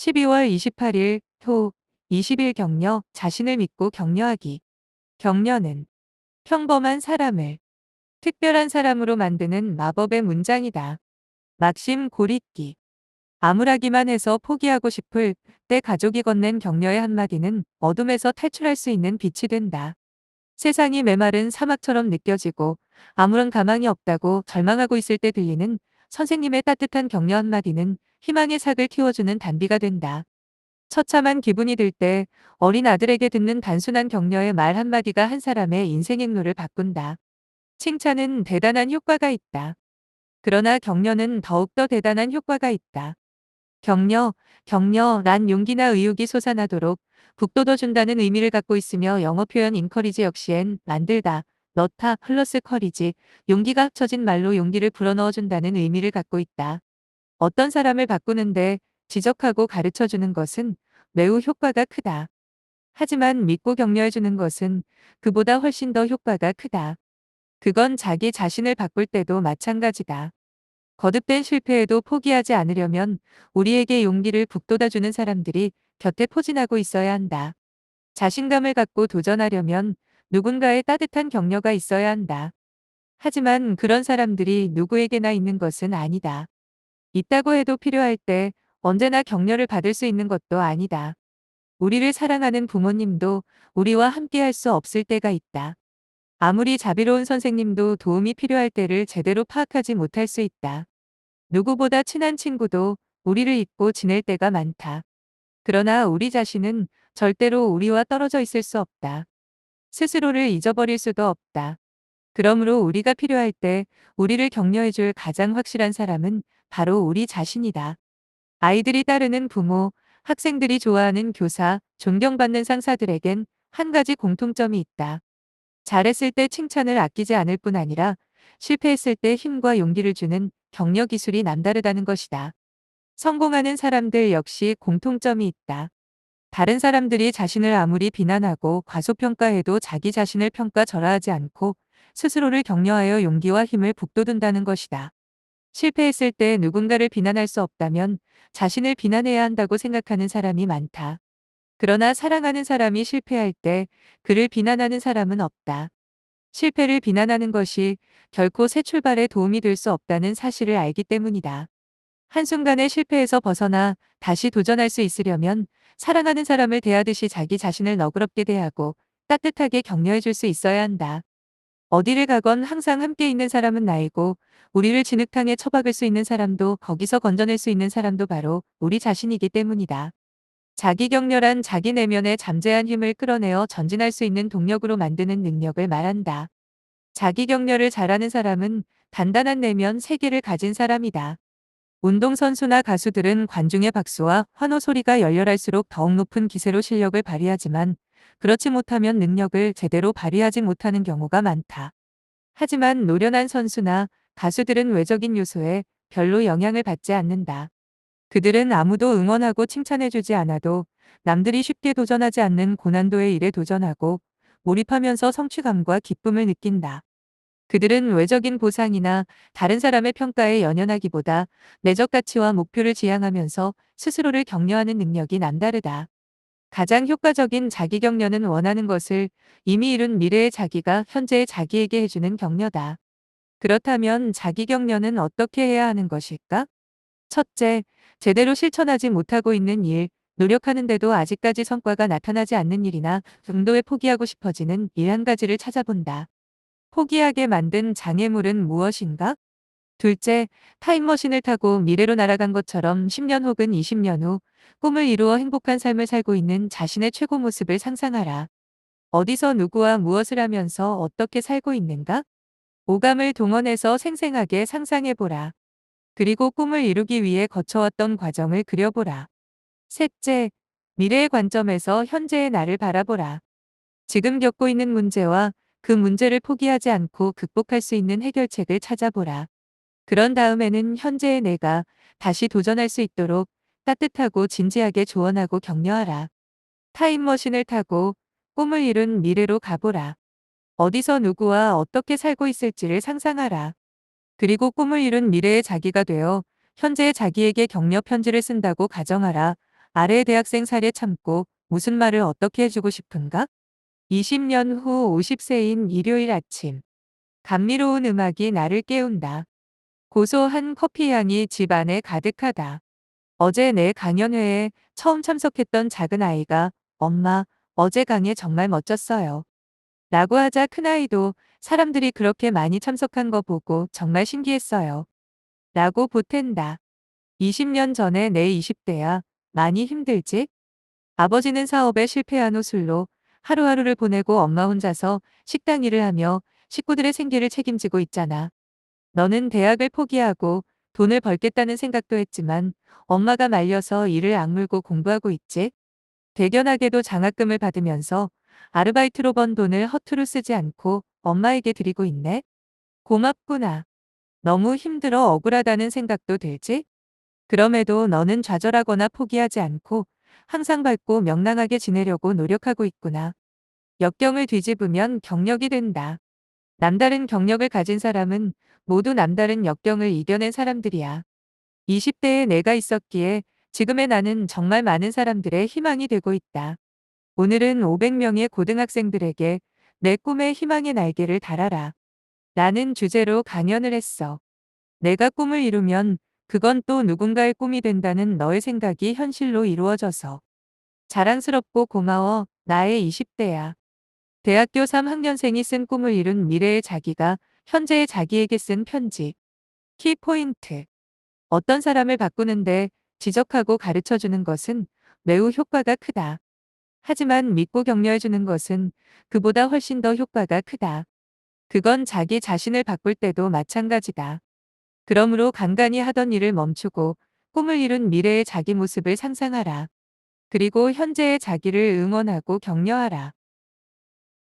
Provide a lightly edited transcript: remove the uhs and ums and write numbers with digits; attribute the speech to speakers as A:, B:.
A: 12월 28일 토 20일 격려 자신을 믿고 격려하기. 격려는 평범한 사람을 특별한 사람으로 만드는 마법의 문장이다. 막심 고릿기. 암울하기만 해서 포기하고 싶을 때 가족이 건넨 격려의 한마디는 어둠에서 탈출할 수 있는 빛이 된다. 세상이 메마른 사막처럼 느껴지고 아무런 가망이 없다고 절망하고 있을 때 들리는 선생님의 따뜻한 격려 한마디는 희망의 삭을 틔워주는 단비가 된다. 처참한 기분이 들 때 어린 아들에게 듣는 단순한 격려의 말 한마디가 한 사람의 인생 행로를 바꾼다. 칭찬은 대단한 효과가 있다. 그러나 격려는 더욱더 대단한 효과가 있다. 격려란 용기나 의욕이 솟아나도록 북돋워준다는 의미를 갖고 있으며 영어 표현 인커리지 역시엔 만들다, 넣다, 플러스 커리지, 용기가 합쳐진 말로 용기를 불어넣어준다는 의미를 갖고 있다. 어떤 사람을 바꾸는데 지적하고 가르쳐주는 것은 매우 효과가 크다. 하지만 믿고 격려해주는 것은 그보다 훨씬 더 효과가 크다. 그건 자기 자신을 바꿀 때도 마찬가지다. 거듭된 실패에도 포기하지 않으려면 우리에게 용기를 북돋아주는 사람들이 곁에 포진하고 있어야 한다. 자신감을 갖고 도전하려면 누군가의 따뜻한 격려가 있어야 한다. 하지만 그런 사람들이 누구에게나 있는 것은 아니다. 있다고 해도 필요할 때 언제나 격려를 받을 수 있는 것도 아니다. 우리를 사랑하는 부모님도 우리와 함께 할 수 없을 때가 있다. 아무리 자비로운 선생님도 도움이 필요할 때를 제대로 파악하지 못할 수 있다. 누구보다 친한 친구도 우리를 잊고 지낼 때가 많다. 그러나 우리 자신은 절대로 우리와 떨어져 있을 수 없다. 스스로를 잊어버릴 수도 없다. 그러므로 우리가 필요할 때 우리를 격려해줄 가장 확실한 사람은 바로 우리 자신이다. 아이들이 따르는 부모, 학생들이 좋아하는 교사, 존경받는 상사들에겐 한 가지 공통점이 있다. 잘했을 때 칭찬을 아끼지 않을 뿐 아니라 실패했을 때 힘과 용기를 주는 격려 기술이 남다르다는 것이다. 성공하는 사람들 역시 공통점이 있다. 다른 사람들이 자신을 아무리 비난하고 과소평가해도 자기 자신을 평가절하하지 않고 스스로를 격려하여 용기와 힘을 북돋운다는 것이다. 실패했을 때 누군가를 비난할 수 없다면 자신을 비난해야 한다고 생각하는 사람이 많다. 그러나 사랑하는 사람이 실패할 때 그를 비난하는 사람은 없다. 실패를 비난하는 것이 결코 새 출발에 도움이 될 수 없다는 사실을 알기 때문이다. 한순간의 실패에서 벗어나 다시 도전할 수 있으려면 사랑하는 사람을 대하듯이 자기 자신을 너그럽게 대하고 따뜻하게 격려해 줄 수 있어야 한다. 어디를 가건 항상 함께 있는 사람은 나이고 우리를 진흙탕에 처박을 수 있는 사람도 거기서 건져낼 수 있는 사람도 바로 우리 자신이기 때문이다. 자기 격려란 자기 내면의 잠재한 힘을 끌어내어 전진할 수 있는 동력으로 만드는 능력을 말한다. 자기 격려를 잘하는 사람은 단단한 내면 세계를 가진 사람이다. 운동선수나 가수들은 관중의 박수와 환호 소리가 열렬할수록 더욱 높은 기세로 실력을 발휘하지만 그렇지 못하면 능력을 제대로 발휘하지 못하는 경우가 많다. 하지만 노련한 선수나 가수들은 외적인 요소에 별로 영향을 받지 않는다. 그들은 아무도 응원하고 칭찬해주지 않아도 남들이 쉽게 도전하지 않는 고난도의 일에 도전하고 몰입하면서 성취감과 기쁨을 느낀다. 그들은 외적인 보상이나 다른 사람의 평가에 연연하기보다 내적 가치와 목표를 지향하면서 스스로를 격려하는 능력이 남다르다. 가장 효과적인 자기 격려는 원하는 것을 이미 이룬 미래의 자기가 현재의 자기에게 해주는 격려다. 그렇다면 자기 격려는 어떻게 해야 하는 것일까? 첫째, 제대로 실천하지 못하고 있는 일, 노력하는데도 아직까지 성과가 나타나지 않는 일이나 중도에 포기하고 싶어지는 일 한 가지를 찾아본다. 포기하게 만든 장애물은 무엇인가? 둘째, 타임머신을 타고 미래로 날아간 것처럼 10년 혹은 20년 후 꿈을 이루어 행복한 삶을 살고 있는 자신의 최고 모습을 상상하라. 어디서 누구와 무엇을 하면서 어떻게 살고 있는가? 오감을 동원해서 생생하게 상상해보라. 그리고 꿈을 이루기 위해 거쳐왔던 과정을 그려보라. 셋째, 미래의 관점에서 현재의 나를 바라보라. 지금 겪고 있는 문제와 그 문제를 포기하지 않고 극복할 수 있는 해결책을 찾아보라. 그런 다음에는 현재의 내가 다시 도전할 수 있도록 따뜻하고 진지하게 조언하고 격려하라. 타임머신을 타고 꿈을 이룬 미래로 가보라. 어디서 누구와 어떻게 살고 있을지를 상상하라. 그리고 꿈을 이룬 미래의 자기가 되어 현재의 자기에게 격려 편지를 쓴다고 가정하라. 아래 대학생 사례 참고 무슨 말을 어떻게 해주고 싶은가? 20년 후 50세인 일요일 아침. 감미로운 음악이 나를 깨운다. 고소한 커피 향이 집 안에 가득하다. 어제 내 강연회에 처음 참석했던 작은 아이가 엄마, 어제 강의 정말 멋졌어요. 라고 하자 큰아이도 사람들이 그렇게 많이 참석한 거 보고 정말 신기했어요. 라고 보탠다. 20년 전에 내 20대야. 많이 힘들지? 아버지는 사업에 실패한 후술로 하루하루를 보내고 엄마 혼자서 식당 일을 하며 식구들의 생계를 책임지고 있잖아. 너는 대학을 포기하고 돈을 벌겠다는 생각도 했지만 엄마가 말려서 일을 악물고 공부하고 있지? 대견하게도 장학금을 받으면서 아르바이트로 번 돈을 허투루 쓰지 않고 엄마에게 드리고 있네? 고맙구나. 너무 힘들어 억울하다는 생각도 들지? 그럼에도 너는 좌절하거나 포기하지 않고 항상 밝고 명랑하게 지내려고 노력하고 있구나. 역경을 뒤집으면 경력이 된다. 남다른 경력을 가진 사람은 모두 남다른 역경을 이겨낸 사람들이야. 20대에 내가 있었기에 지금의 나는 정말 많은 사람들의 희망이 되고 있다. 오늘은 500명의 고등학생들에게 내 꿈의 희망의 날개를 달아라. 라는 주제로 강연을 했어. 내가 꿈을 이루면 그건 또 누군가의 꿈이 된다는 너의 생각이 현실로 이루어져서 자랑스럽고 고마워. 나의 20대야. 대학교 3학년생이 쓴 꿈을 이룬 미래의 자기가 현재의 자기에게 쓴 편지. 키포인트. 어떤 사람을 바꾸는데 지적하고 가르쳐 주는 것은 매우 효과가 크다. 하지만 믿고 격려해 주는 것은 그보다 훨씬 더 효과가 크다. 그건 자기 자신을 바꿀 때도 마찬가지다. 그러므로 간간히 하던 일을 멈추고 꿈을 이룬 미래의 자기 모습을 상상하라. 그리고 현재의 자기를 응원하고 격려하라.